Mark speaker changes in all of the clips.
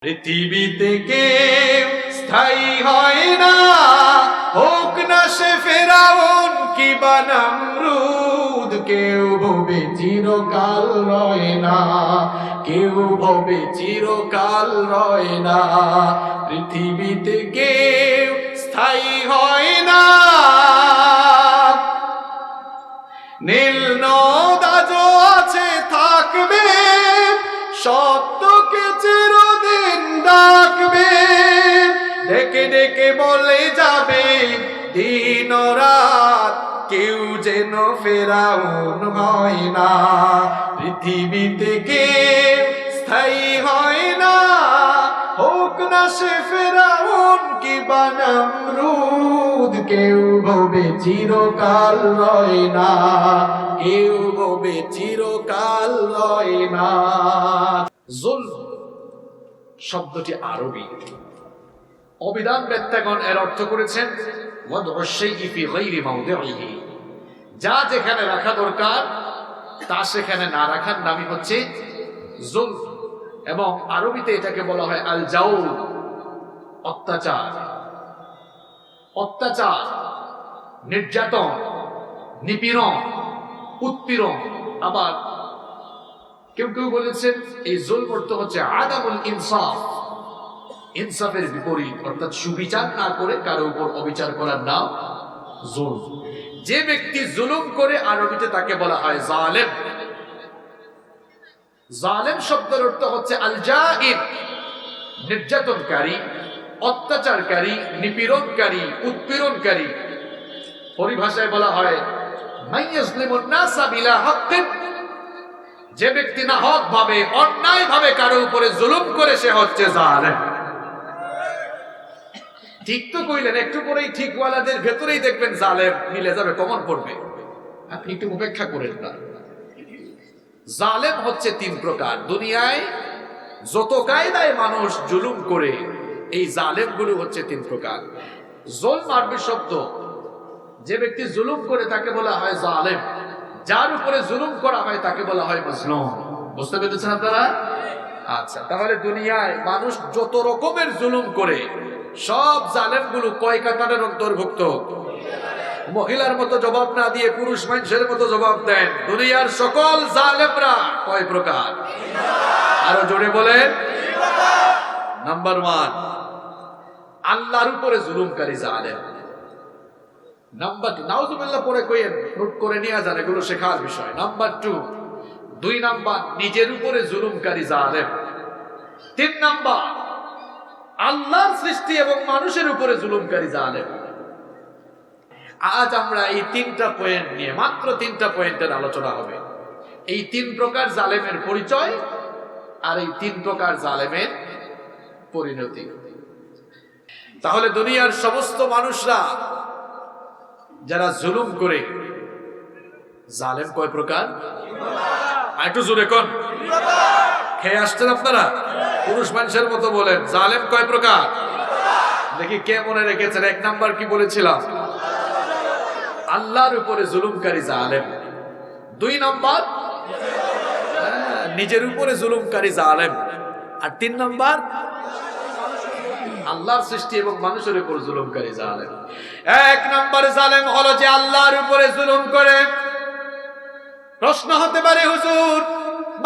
Speaker 1: পৃথিবীতে কেউ স্থায়ী হয় না, হোক না সে ফেরাউন কিবা নমরুদ। কেউ ভবে চিরকাল রয় না, কেউ ভবে চিরকাল রয় না। পৃথিবীতে কেউ স্থায়ী হয় না। নীল নদ আজও আছে, থাকবে, সত্যকে চিরদিন ডাকবে। ডেকে ডেকে বলে যাবে দিন ও রাত, কেউ যেন ফেরাউন হয় না। পৃথিবীতে কেউ স্থায়ী হয় না, হোক না সে ফেরাউন কিবা নমরুদ। কেউ ভবে চিরকাল রয় না, কেউ ভবে চিরকাল রয় না। যুলম শব্দটি আরবি। অভিধান বেত্তাগণ এর অর্থ করেছেন ওয়াদউ শাইই ফি গায়রি মাওদিহি, যা যেখানে রাখা দরকার তা সেখানে না রাখার নামই হচ্ছে যুলম। এবং আরবিতে এটাকে বলা হয় আল জাওর, অত্যাচার। অত্যাচার, নির্যাতন, নিপীড়ন, উৎপীড়ন। আবার কেউ কেউ বলেছেন এই যুলম অর্থ হচ্ছে আদামুল ইনসাফ, ইনসাফের বিপরীত, অর্থাৎ সুবিচার না করে কারো উপর অবিচার করার নাম যুলম। যে ব্যক্তি জুলুম করে আরবিতে তাকে বলা হয় জালেম। জালেম শব্দের অর্থ হচ্ছে আল জাইর, নির্যাতনকারী, অত্যাচারকারী, নিপীড়নকারী, উৎপীড়নকারী। পরিভাষায় বলা হয় মাইয়াজলিমুন নাসা বিলা হাক্কিন, যে ব্যক্তি না হক ভাবে, অন্যায় ভাবে কারো উপরে জুলুম করে সে হচ্ছে জালেম। ঠিক তো কইলেন, একটু পরেই ঠিকওয়ালাদের ভেতরেই দেখবেন জালেম মিলে যাবে, কমন পড়বে। আপনি একটু উপেক্ষা করেন না। জালেম হচ্ছে তিন প্রকার। দুনিয়ায় যত কায়দায় মানুষ জুলুম করে, এই জালেম গুলো হচ্ছে তিন প্রকার। জুলম আরবি শব্দ, যে ব্যক্তি জুলুম করে তাকে বলা হয় জালেম, যার উপরে জুলুম করা হয় তাকে বলা হয় মাজলুম। বুঝতে পেরেছেন আপনারা? আচ্ছা, তাহলে দুনিয়ায় মানুষ যত রকমের জুলুম করে, সব জালেম গুলো কয় কাতারের অন্তর্ভুক্ত? মহিলার মতো জবাব না দিয়ে পুরুষ মানুষের মতো জবাব দেন। দুনিয়ার সকল জালেমরা কয় প্রকার? আরো জোরে বলেন। নাম্বার 1, আল্লাহর উপরে জুলুমকারী জালেম। নাম্বার 2, নাউজুবিল্লাহ পরে কইেন, নোট করে নিয়ে যান, এগুলো শেখার বিষয়। নাম্বার 2 নাম্বার, নিজের উপরে জুলুমকারী জালেম। 3 নাম্বার, আল্লাহর সৃষ্টি এবং মানুষের উপরে জুলুমকারী জালেম। আজ আমরা এই 3টা পয়েন্ট নিয়ে, মাত্র 3টা পয়েন্টের আলোচনা হবে। এই 3 প্রকার জালেমের পরিচয় আর এই 3 প্রকার জালেমের পরিণতি। তাহলে দুনিয়ার সমস্ত মানুষরা যারা জুলুম করে, জালেম কয় প্রকার? একটু জোরে কোন, খেয়ে আসছেন আপনারা? পুরুষ মানুষের মতো বলেন, জালেম কয় প্রকার? দেখি কে মনে রেখেছেন। 1 নাম্বার কি বলেছিলাম? আল্লাহর উপরে জুলুমকারী জালেম। 2 নাম্বার, নিজের উপরে জুলুমকারী জালেম। আর 3 নাম্বার, আল্লাহর সৃষ্টি এবং মানুষের উপর জুলুমকারী জালেম। 1 নাম্বার জালেম হলো যে আল্লাহর উপরে জুলুম করে। প্রশ্ন হতে পারে, হুজুর,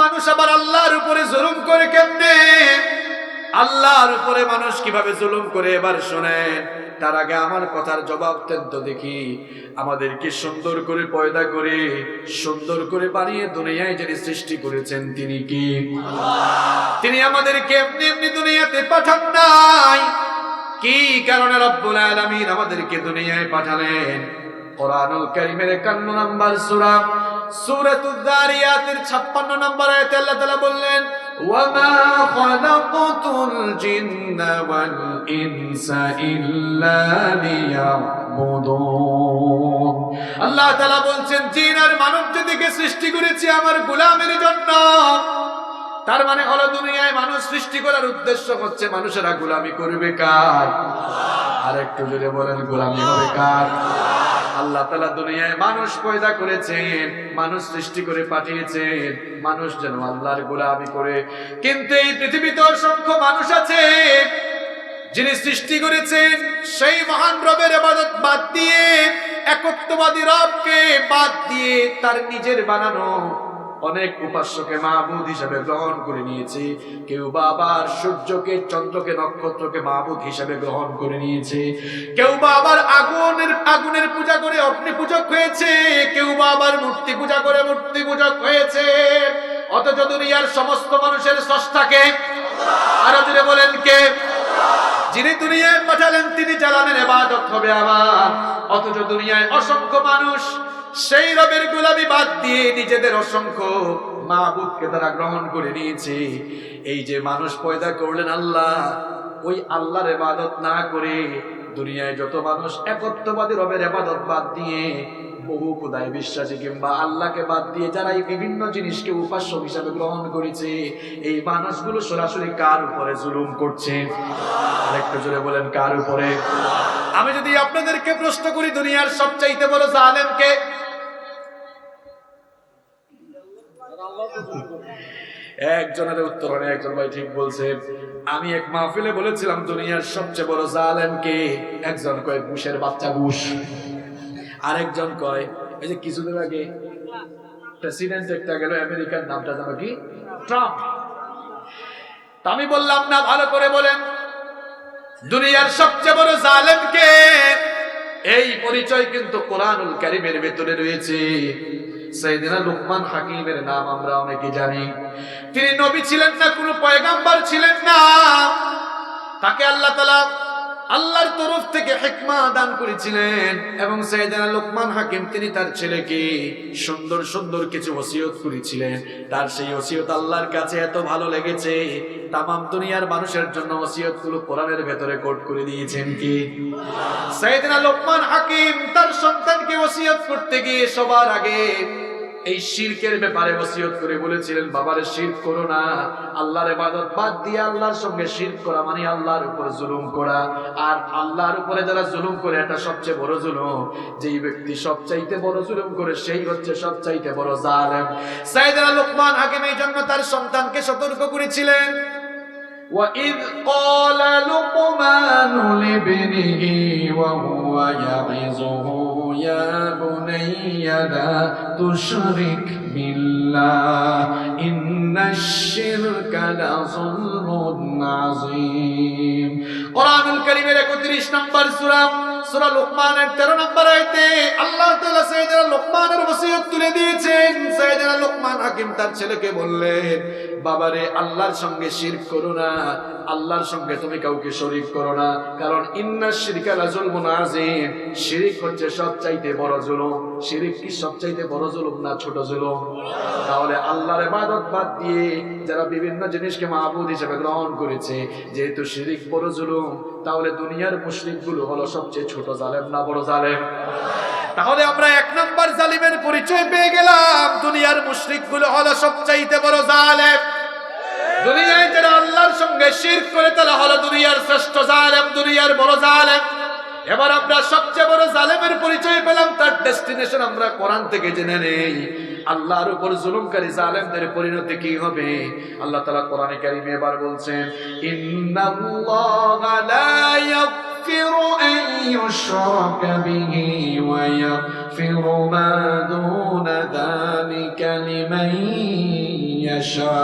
Speaker 1: মানুষ আবার আল্লাহর উপরে জুলুম করে কেমনে? আল্লাহর উপরে মানুষ কিভাবে জুলুম করে এবার শুনেন। তার আগে আমার কথার জবাব দেন তো দেখি। আমাদেরকে সুন্দর করে পয়দা করে, সুন্দর করে বানিয়ে দুনিয়ায় যিনি সৃষ্টি করেছেন তিনি কি? তিনি আমাদেরকে এমনি এমনি দুনিয়াতে পাঠান নাই। কি কারণে রব্বুল আলামিন আমাদেরকে দুনিয়ায় পাঠালেন? কোরআনুল কারীমের 51 নম্বর সূরা, সূরাতুয যারিয়াতের 56 নম্বর আয়াতে আল্লাহ তাআলা বললেন, ওয়ামা খালাকতুল জিন্না ওয়াল ইনসা ইল্লা লিয়াবুদুন। আল্লাহ তাআলা বলছেন, জিন আর মানব জাতিকে সৃষ্টি করেছি আমার গোলামের জন্য। তার মানে হলো দুনিয়ায় মানুষ সৃষ্টি করার উদ্দেশ্য হচ্ছে মানুষেরা গোলামি করবে কার? আর একটু জোরে বলেন, গোলামি হবে কার? আল্লাহ তাআলা দুনিয়ায় মানুষ পয়দা করেছেন, মানুষ সৃষ্টি করে পাঠিয়েছেন মানুষ যেন আল্লাহর গোলামি করে। কিন্তু এই পৃথিবীতে অসংখ্য মানুষ আছে যিনি সৃষ্টি করেছেন সেই মহান রবের ইবাদত বাদ দিয়ে, একত্ববাদী রবকে বাদ দিয়ে তার নিজের বানানো অনেক উপাস্যকে মাবুদ হিসেবে গ্রহণ করে নিয়েছে। কেউ বা আবার সূর্যকে, চন্দ্রকে, নক্ষত্রকে মাবুদ হিসেবে গ্রহণ করে নিয়েছে। কেউ বা আবার আগুনের পূজা করে অগ্নি পূজক হয়েছে। কেউ বা আবার মূর্তি পূজা করে মূর্তি পূজক হয়েছে। অথচ দুনিয়ার সমস্ত মানুষের স্রষ্টাকে, আরো জোরে বলেন কে? যিনি দুনিয়ায় পাঠালেন তিনি চালানের ইবাদত হবে আবার। অথচ দুনিয়ায় অসংখ্য মানুষ সেই রবের গোলামি বাদ দিয়ে নিজেদের অসংখ্য মাবুদকে তারা গ্রহণ করে নিয়েছে। এই যে মানুষ পয়দা করলেন আল্লাহ, ওই আল্লাহর ইবাদত না করে দুনিয়ায় যত মানুষ একত্ববাদী রবের ইবাদত বাদ দিয়ে বহু খোদায় বিশ্বাসী কিংবা আল্লাহকে বাদ দিয়ে যারা এই বিভিন্ন জিনিসকে উপাস্য হিসাবে গ্রহণ করেছে, এই মানুষগুলো সরাসরি কার উপরে জুলুম করছে? আরেকটু জোরে বলেন, কার উপরে? আমি যদি আপনাদেরকে প্রশ্ন করি দুনিয়ার সবচাইতে বড় জালেম কে? একজনের উত্তর হয়, একজন ভাই ঠিক বলছে। আমি এক মাহফিলে বলেছিলাম দুনিয়ার সবচেয়ে বড় জালেম কে? একজন কয় বুশের বাচ্চা বুশ, আরেকজন কয় এই যে কিছুদিন আগে প্রেসিডেন্ট একটা গেল আমেরিকার, নামটা জানো কি? ট্রাম্প। আমি বললাম না, ভালো করে বলেন দুনিয়ার সবচেয়ে বড় জালেম কে? এই পরিচয় কিন্তু কোরআনুল কারীমের ভিতরে রয়েছে। সাইয়েদনা লুকমান হাকিমের নাম আমরা অনেকে জানি। তিনি নবী ছিলেন না, কোনো পয়গাম্বর ছিলেন না। তাকে আল্লাহ তাআলা আল্লাহর তরফ থেকে হিকমা দান করেছিলেন এবং সাইয়েদনা লুকমান হাকিম তিনি তার ছেলেকে সুন্দর সুন্দর কিছু ওসিয়ত করেছিলেন। তার সেই ওসিয়ত আল্লাহর কাছে এত ভালো লেগেছে, তামাম দুনিয়ার মানুষের জন্য ওসিয়তগুলো কোরআনের ভেতরে কোট করে দিয়েছেন কি? সাইয়েদনা লুকমান হাকিম তার সন্তানকে ওসিয়ত করতে গিয়ে সবার আগে এই শিরকের ব্যাপারে ওসিয়ত করে বলেছিলেন, বাবারে শিরক করো না। আল্লাহর ইবাদত বাদ দিয়ে আল্লাহর সঙ্গে শিরক করা মানে আল্লাহর উপর জুলুম করা। আর আল্লাহর উপরে যারা জুলুম করে এটা সবচেয়ে বড় জুলুম। যেই ব্যক্তি সবচাইতে বড় জুলুম করে সেই হচ্ছে সবচাইতে বড় জালেম। সাইয়েদনা লুকমান হাকিম এই জন্য তার সন্তানকে সতর্ক করেছিলেন। وَإِذْ قَالَ لُقْمَانُ لِابْنِهِ وَهُوَ يَعِظُهُ يَا بُنَيَّ لَا تُشْرِكْ بِاللَّهِ إِنَّ الشِّرْكَ لَظُلْمٌ عَظِيمٌ। কোরআনুল কারীমের 31 নম্বর সূরা, সূরা লুকমানের 13 নম্বর আয়াতে আল্লাহ তাআলা সাইয়েদনা লুকমানের ওসিয়ত তুলে দিয়েছেন। সাইয়েদনা লুকমান হাকিম তার ছেলেকে বললেন, বাবারে আল্লাহর সঙ্গে শিরক করো না, আল্লাহর সঙ্গে তুমি কাউকে শরীক করো না, কারণ ইন্নাশ শিরকা লাযুলমুন আযীম। শিরক হচ্ছে সবচাইতে বড় জুলুম। শিরক কি সবচাইতে বড় জুলুম না ছোট জুলুম? তাহলে আল্লাহর ইবাদত বাদ দিয়ে যারা বিভিন্ন জিনিসকে মাবুদ হিসেবে গ্রহণ করেছে, যেহেতু শিরক বড় জুলুম, তাহলে দুনিয়ার মুশরিকগুলো হলো সবচেয়ে ছোট জালেম না বড় জালেম? তাহলে আমরা এক নম্বর জালিমের পরিচয় পেয়ে গেলাম, দুনিয়ার মুশরিকগুলো হলো সবচাইতে বড় জালেম। দুনিয়ায় যারা আল্লাহর সঙ্গে শিরক করে তারা হলো দুনিয়ার শ্রেষ্ঠ জালেম, দুনিয়ার বড় জালেম। এবার আমরা সবচেয়ে বড় জালেমের পরিচয় পেলাম, তার ডেস্টিনেশন আমরা কোরআন থেকে জেনে নেই। আল্লাহর উপর জুলুমকারী জালেমদের পরিণতি কি হবে? আল্লাহ তাআলা কোরআনে কারীমে এবার বলছেন, ইন্নাল্লাহা লা ইয়াগফিরু আন ইউশরাকা বিহি ওয়া ইয়াগফিরু মা দুনা যালিকা লিমান ইয়াশা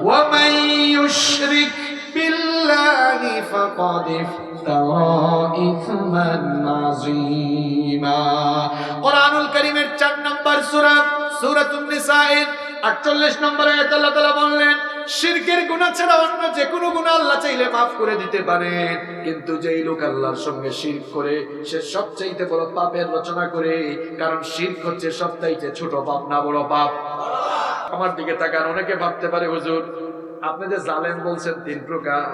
Speaker 1: ওয়া মান ইউশরিক বিল্লাহি ফাকাদ ইফতারা ইসমান আযীমা। কোরআনুল কারীমের 4 নম্বর সূরা, সূরাতুন নিসায়ের 48 নম্বর আয়াতে আল্লাহ তাআলা বললেন, শিরকের গুনাহ ছাড়া অন্য যে কোনো গুনাহ আল্লাহ চাইলে maaf করে দিতে পারেন, কিন্তু যেই লোক আল্লাহর সঙ্গে শিরক করে সে সবচাইতে বড় পাপের রচনা করে, কারণ শিরক হচ্ছে সবচাইতে ছোট পাপ না বড় পাপ? আমার দিকে তাকান, অনেকে ভাবতে পারে হুজুর আপনি যে জালেম বলছেন 3 প্রকার,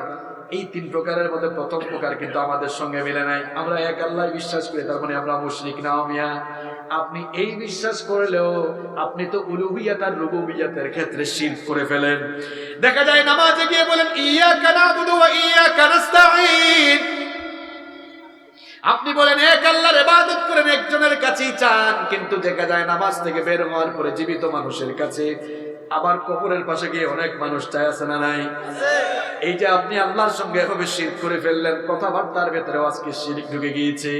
Speaker 1: এই 3 প্রকারের মধ্যে প্রথম প্রকার কিন্তু আমাদের সঙ্গে মিলে নাই। আমরা এক আল্লাহ বিশ্বাস করি, তার মানে আমরা মুশরিক না? মিয়া আপনি এই বিশ্বাস করলেও আপনি তো উলুহিয়াত আর রুবুবিয়াতের ক্ষেত্রে শিরক করে ফেলেন। দেখা যায় নামাজে গিয়ে বলেন ইয়্যাকা না'বুদু ওয়া ইয়্যাকা নাস্তাঈন, আপনি বলেন এক আল্লাহর ইবাদত করেন, একজনের কাছেই চান, কিন্তু দেখা যায় নামাজ থেকে বের হওয়ার পরে জীবিত মানুষের কাছে, আবার কবরের পাশে গিয়ে অনেক মানুষ চায়, আছে না নাই? এই যে আপনি আল্লাহর সঙ্গে এভাবে শিরক করে ফেললেন, কথাবার্তার ভেতরে আজকে শিরক ঢুকে গিয়েছে।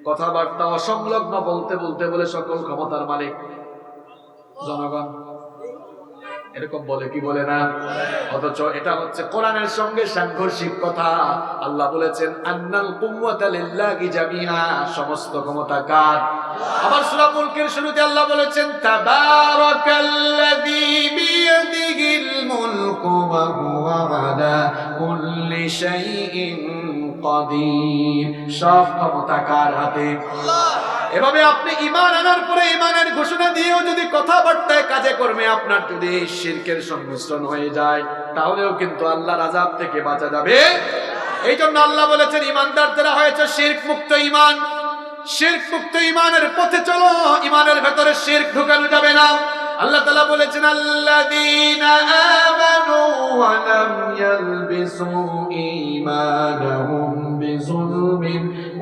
Speaker 1: কথাবার্তা অসংলগ্ন বলতে বলতে বলে সকল ক্ষমতার মালিক জনগণ, এরকম বলে কি বলে না? অথচ এটা হচ্ছে কোরআনের সঙ্গে সাংঘর্ষিক কথা। আল্লাহ বলেছেন আন্নাল কুওয়াতা লিল্লাহি জামিআ, সমস্ত ক্ষমতা কার? আবার সূরা মুলকের শুরুতে আল্লাহ বলেছেন তাবারাকাল্লাযী বিয়াদিহিল মুলকু ওয়া হুয়া আলা কুল্লি শাইইন কাদির, সব ক্ষমতা কার হাতে? আল্লাহ। এভাবে আপনি ঈমান আনার পরে ঈমানের ঘোষণা দিয়েও যদি কথাবার্তায় কাজে কর্মে আপনার যদি শিরকের সংমিশ্রণ হয়ে যায়, তাহলেও কিন্তু আল্লাহর আযাব থেকে বাঁচা যাবে। এই জন্য আল্লাহ বলেছেন ঈমানদার যারা হয়েছে শিরক মুক্ত ঈমান, শিরক মুক্ত ঈমানের পথে চলো, ঈমানের ভেতরে শিরক ঢোকানো যাবে না। আল্লাহ তাআলা বলেছেন আল্লাযীনা আমানু ওয়া লাম ইয়ালবিসু ঈমানাহুম বিযুলমিন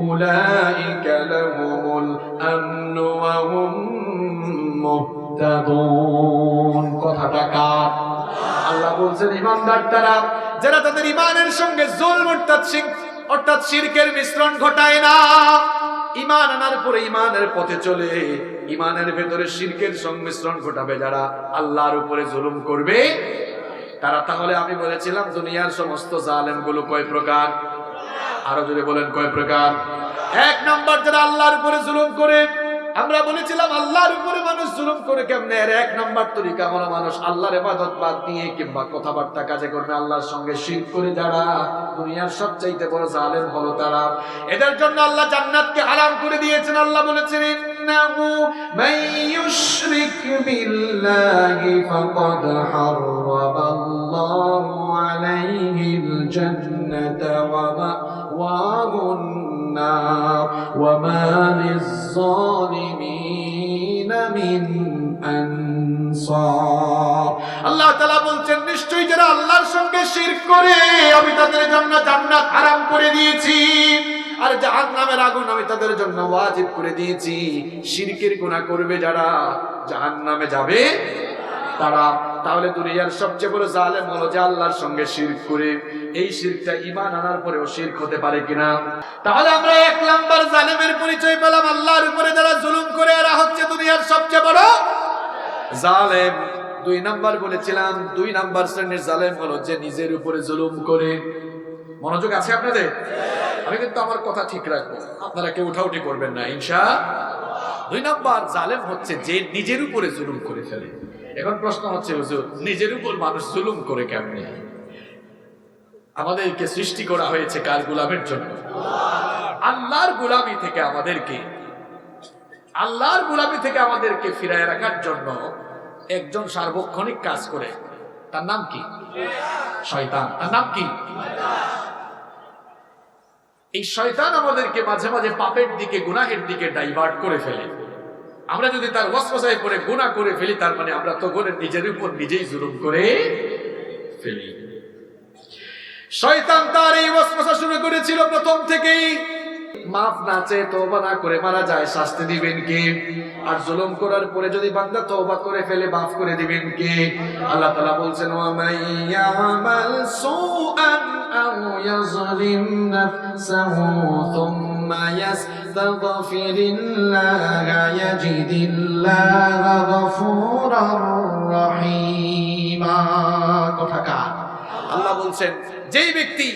Speaker 1: উলাইকা লাহুমুল আমনু ওয়া হুম মুহতাদুন। কথাটা কার? আল্লাহ বলেছেন ঈমানদার তারা যারা তাদের ঈমানের সঙ্গে জুলম অর্থাৎ শিরকের মিশ্রণ ঘটায় না, ঈমান আনার পরে ঈমানের পথে চলে, ঈমানের ভেতরে শিরকের সংমিশ্রণ ঘটাবে যারা, আল্লাহর উপরে জুলুম করবে তারা। তাহলে আমি বলেছিলাম দুনিয়ার সমস্ত জালেম গুলো কয় প্রকার? আরো যদি বলেন কয় প্রকার? এক নাম্বার যারা আল্লাহর উপরে জুলুম করে। আমরা বলেছিলাম আল্লাহর উপরে মানুষ জুলুম করে কেমনে? এর এক নাম্বার তরিকা হলো মানুষ আল্লাহর ইবাদত বাদ দিয়ে কিংবা কথাবার্তা কাজে করবে আল্লাহর সঙ্গে শিরক করে যারা, দুনিয়ার সবচাইতে বড় জালেম হলো তারা। এদের জন্য আল্লাহ জান্নাতকে হারাম করে দিয়েছেন। আল্লাহ বলেছেন ইন্নাহু মাইয়ুশরিক বিল্লাহি ফাকাদ হারামাল্লাহু আলাইহিল জান্নাতা ওয়া মাওয়াহুন নার ওয়া মা লিয-যালিমিন মিন আনসার। আল্লাহ তাআলা বলছেন নিশ্চয়ই যারা আল্লাহর সঙ্গে শিরক করে আমি তাদের জন্য জান্নাত হারাম করে দিয়েছি, আর জাহান্নামের আগুন আমি তাদের জন্য ওয়াজিব করে দিয়েছি। শিরকের গুনাহ করবে যারা, জাহান্নামে যাবে তারা। তাহলে দুনিয়ার সবচেয়ে বড় জালেম হলো যে আল্লাহর সঙ্গে শিরক করে। এই শিরকটা ঈমান আনার পরেও শিরক হতে পারে কিনা? তাহলে আমরা এক নাম্বার জালেমের পরিচয় পেলাম, আল্লাহর উপরে যারা জুলুম করে এরা হচ্ছে দুনিয়ার সবচেয়ে বড় জালেম। দুই নাম্বার বলেছিলাম, দুই নাম্বার শ্রেণীর জালেম হলো যে নিজের উপরে জুলুম করে। মনোযোগ আছে আপনাদের? আমি কিন্তু আমার কথা ঠিক রাখবো, আপনারা কেউ উঠাউঠি করবেন না ইনশাআল্লাহ। দুই নাম্বার জালেম হচ্ছে যে নিজের উপরে জুলুম করে ফেলে। এখন প্রশ্ন হচ্ছে হুজুর নিজের উপর মানুষ জুলুম করে কেমনে? আমাদেরকে সৃষ্টি করা হয়েছে কার গোলামের জন্য? আল্লাহর গোলামি থেকে আমাদেরকে ফিরায় রাখার জন্য একজন সার্বক্ষণিক কাজ করে, তার নাম কি? শয়তান। তার নাম কি? এই শয়তান আমাদেরকে মাঝে মাঝে পাপের দিকে, গুনাহের দিকে ডাইভার্ট করে ফেলে। আমরা যদি তার ওয়াসওয়াসায় পড়ে গুনাহ করে ফেলি, তার মানে আমরা তো করে নিজের উপর নিজেই জুলুম করে ফেলি। শয়তান তার এই ওয়াসওয়াসা শুরু করেছিল প্রথম থেকেই। মাফ না চেয়ে তওবা না করে মারা যায়, শাস্তি দিবেন কে? আর জুলুম করার পরে যদি বান্দা তওবা করে ফেলে, মাফ করে দিবেন কে? আল্লাহ তাআলা বলছেন ওয়া মাইয়ামাল সুআন আও ইয়াজলিম নাফসাহু থুম্মা ইয়াস্তাগফিরিল্লাহা ইয়াজিদিল্লাহা গফুরার রহিমা। কথা কার? আল্লাহ বলছেন যেই ব্যক্তি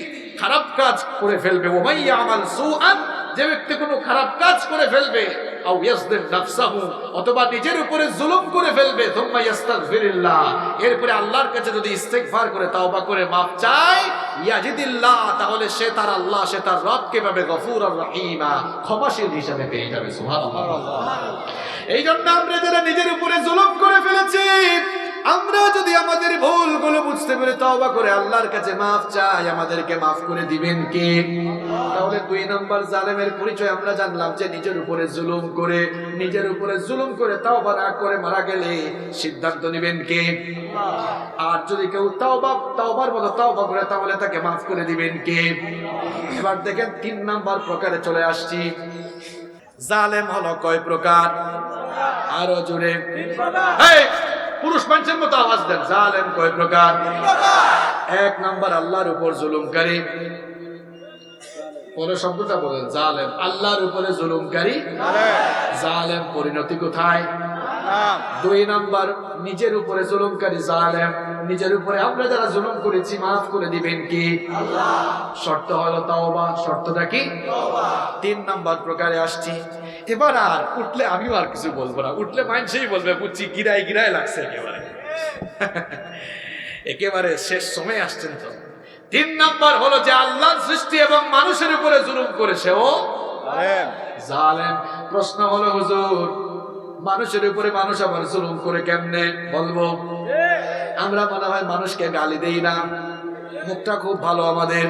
Speaker 1: খারাপ কাজ করে ফেলবে, ওয়া মাইয়ামাল সুআন, যে ব্যক্তি কোনো খারাপ কাজ করে ফেলবে, আও ইয়াজলিম নাফসাহু, অথবা নিজের উপরে জুলুম করে ফেলবে, থুম্মা ইয়াস্তাগফিরিল্লাহ, এরপরে আল্লাহর কাছে যদি ইস্তেগফার করে তওবা করে মাফ চায়, ইয়াজিদিল্লাহ, তাহলে সে তার আল্লাহ, সে তার রবকে পাবে গফুরার রহিমা, ক্ষমাশীল হিসেবে পেয়ে যাবে। সুবহানাল্লাহ। এই জন্য আমরা যারা নিজের উপরে জুলুম করে ফেলেছি আমরা যদি আমাদের ভুলগুলো বুঝতে পেরে তওবা করে আল্লাহর কাছে মাফ চাই, আমাদেরকে মাফ করে দিবেন কে? তাহলে 2 নম্বর জালেমের পরিচয় আমরা জানলাম যে নিজের উপরে জুলুম করে তওবা না করে মারা গেলে সিদ্ধান্ত নেবেন কে? আর যদি কেউ তওবার মতো তওবা করে তাহলে তাকে মাফ করে দিবেন কে? এবার দেখেন 3 নম্বর প্রকারে চলে আসছি। জালেম হলো কয় প্রকার? আরো জোরে এই পুরুষ মানুষের মতো আওয়াজ দেন। জালেম কয় প্রকার? 1 নম্বর আল্লাহর উপর জুলুমকারী। পরে শব্দটা বলেন, জালেম আল্লাহর উপরে জুলুমকারী। জালেম পরিণতি কোথায়? 2 নম্বর নিজের উপরে জুলুমকারী জালেম। নিজের উপরে আমরা যারা জুলুম করেছি মাফ করে দিবেন কি? আল্লাহ। শর্ত হলো তওবা। শর্তটা কি? তওবা। 3 নম্বর প্রকারে আসছি। এবার আর উঠলে আমিও আর কিছু বলবো না, উঠলে মানুষই বলবে বুঝছি গিরাই লাগছে একেবারে শেষ সময় আসছেন তো। 3 নম্বর হলো যে আল্লাহর সৃষ্টি এবং মানুষের উপরে জুলুম করেছে ও জালেম। প্রশ্ন হলো হুজুর মানুষের উপরে মানুষ আবার জুলুম করে কেমনে? বলবো আমরা মনে হয় মানুষকে গালি দেই না, মুখটা খুব ভালো আমাদের।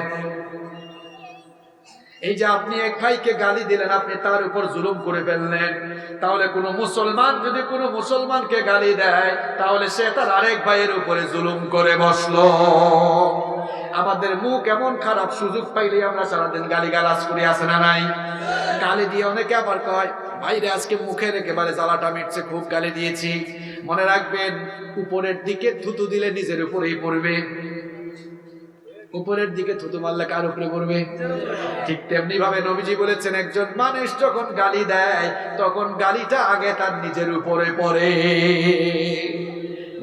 Speaker 1: এই যে আপনি এক ভাইকে গালি দিলেন, আপনি তার উপর জুলুম করে ফেললেন। তাহলে কোন মুসলমান যদি কোনো মুসলমানকে গালি দেয় তাহলে সে তার আরেক ভাইয়ের উপরে জুলুম করে বসলো। আমাদের মুখ এমন খারাপ, সুযোগ পাইলে আমরা সারাদিন গালিগালাজ করে, আসে না নাই? গালি দিয়ে অনেকে আবার কয় ভাইরে আজকে মুখের একেবারে জ্বালাটা মিটছে, খুব গালি দিয়েছি। মনে রাখবেন উপরের দিকে থুতু দিলে নিজের উপরেই পড়বে, উপরের দিকে থুতু মারলে কার উপরে পড়বে? ঠিক তেমনি ভাবে নবীজি বলেছেন একজন মানুষ যখন গালি দেয় তখন গালিটা আগে তার নিজের উপরে পড়ে।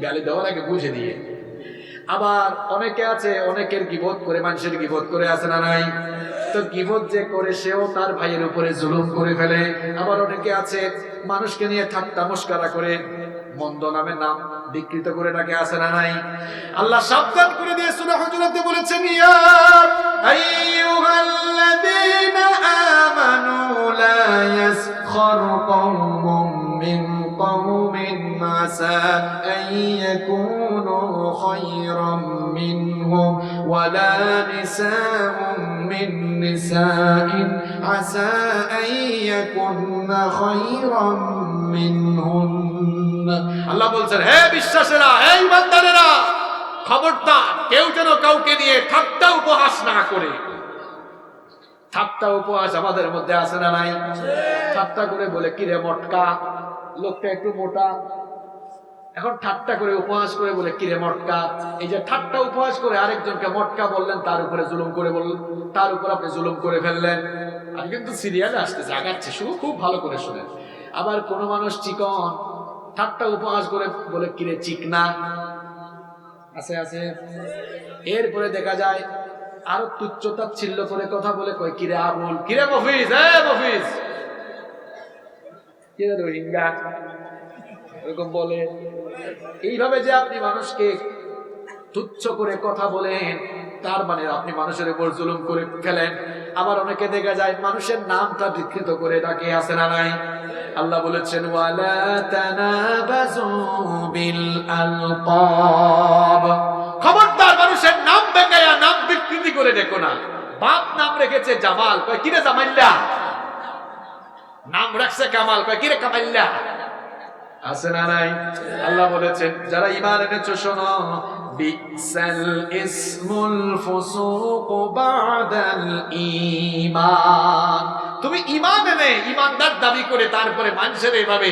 Speaker 1: গালি দেওয়ার আগে বুঝে দিয়ে। আবার অনেকে আছে অনেকের গীবত করে, মানুষের গীবত করে, আছে না নাই? তো গীবত যে করে সেও তার ভাইয়ের উপরে জুলুম করে ফেলে। আবার অনেকে আছে মানুষকে নিয়ে ঠাট্টা মস্করা করে, মন্দ নামে নাম বিকৃত করে ডাকে, আছে না নাই? আল্লাহ সাবধান করে দিয়ে সূরা হুজুরাতে বলেছেন ইয়া আইয়ুহাল্লাযীনা আমানু লা ইয়াসখার কওমুম মিন কওমিন আসা আন ইয়াকুনু খায়রাম মিনহুম ওয়ালা নিসাউম মিন নিসাইন আসা আন ইয়াকুননা খায়রাম মিনহুম। আল্লাহ বলছেন হে বিশ্বাসীরা, হে ঈমানদারেরা, খবরদার কেউ যেন কাউকে নিয়ে ঠাট্টা উপহাস না করে। ঠাট্টা উপহাস আমাদের মধ্যে আছে না নাই? ঠাট্টা করে বলে কিরে মটকা, লোকটা একটু মোটা, এখন ঠাট্টা করে উপহাস করে বলে কিরে মটকা। এই যে ঠাট্টা উপহাস করে আরেকজনকে মটকা বললেন, তার উপরে জুলুম করে বললেন, তার উপর আপনি জুলুম করে ফেললেন। আমি কিন্তু সিরিয়ালে আসতেছে, আগাচ্ছে, শুধু খুব ভালো করে শুনেন। আবার কোন মানুষ চিকন, ঠাট্টা উপহাস করে বলে কিরে চিকনা, আছে আছে। এরপরে দেখা যায় আরো তুচ্ছতাচ্ছিল্য করে কথা বলে কয় কিরে আবুল, কিরে মফিজ, মফিজ, কিরে রোহিঙ্গা, এরকম বলে। এইভাবে যে আপনি মানুষকে তুচ্ছ করে কথা বলেন, তার মানে আপনি মানুষের উপর জুলুম করে ফেলেন। আবার অনেকে দেখা যায় মানুষের নামটা বিকৃত করে ডাকে, আছে না নাই? আল্লাহ বলেছেন ওয়ালা তানাবাজু বিল আলকাব, খবরদার মানুষের নাম বেকায়া, নাম বিকৃতি করে ডেকো না। বাপ নাম রেখেছে জামাল, কয় কিরে জামাইল্লা, নাম রাখছে কামাল, কয় কিরে কামাইল্লা, আছে না নাই? আল্লাহ বলেছেন যারা ঈমান এনেছো শোনো, বিসাল ইসমুল ফুসুক বাদাল ঈমান। তুমি ঈমান এনে ঈমানদার দাবি করে তারপরে মানুষের এইভাবে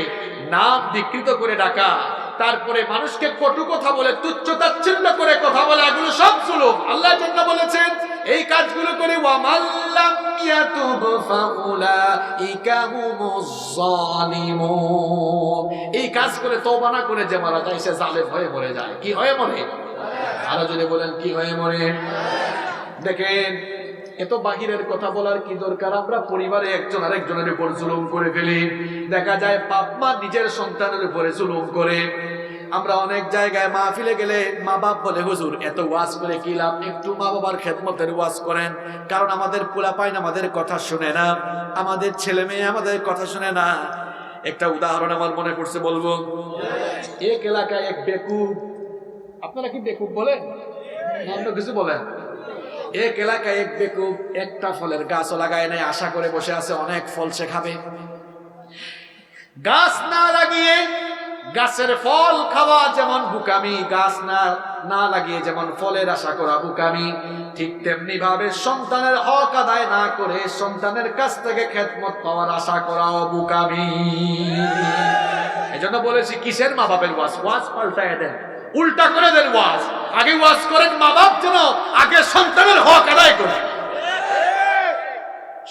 Speaker 1: নাম বিকৃত করে ডাকা, তারপরে মানুষকে কটু কথা বলে, তুচ্ছতাচ্ছিল্য করে কথা বলে, এগুলো সব জুলুম। আল্লাহ তাআলা বলেছেন এই কাজগুলো করে ওয়ামাল্লাম ইয়াতুব ফাউলাইকা হুমুজ জালিমুন, এই কাজ করে তওবা না করে যে মারা যায় সে জালেম হয়ে মরে যায়। কি হয়ে মরে? আরো যদি বলেন কি হয়ে মরে? দেখেন এত বাহিরের কথা বলার কি দরকার? আমরা পরিবারে একজন আরেকজনের উপর জুলুম করে ফেলি। দেখা যায় বাপ মা নিজের সন্তানের উপরে জুলুম করে। আমরা অনেক জায়গায় মাহফিলে গেলে মা বাপ বলে হুজুর এত ওয়াজ করে কি লাভ, একটু মা বাবার খেদমতের ওয়াজ করেন। কারণ আমাদের পোলাপাইন আমাদের কথা শুনে না, আমাদের ছেলে মেয়ে আমাদের কথা শুনে না। একটা উদাহরণ আমার মনে পড়ছে, বলবো। এক এলাকায় এক বেকুব আপনারা কি বেকুব বলেন না অন্য কিছু বলেন? এক এলাকায় এক বেকুব একটা ফলের গাছও লাগায় নাই, আশা করে বসে আছে অনেক ফল সে খাবে। গাছ না লাগিয়ে গাছের ফল খাওয়া যেমন বুকামি, গাছ না লাগিয়ে যেমন ফলের আশা করা বুকামি, ঠিক তেমনি ভাবে সন্তানের হক আদায় না করে সন্তানের কাছ থেকে খেদমত পাওয়ার আশা করাও বুকামি। এজন্য বলেছি কিসের মা বাপের ওয়াজ? ওয়াজ পাল্টায় দেন, উল্টা করে দেন ওয়াজ। আগে ওয়াজ করেন মা বাপ যেন আগে সন্তানের হক আদায় করে।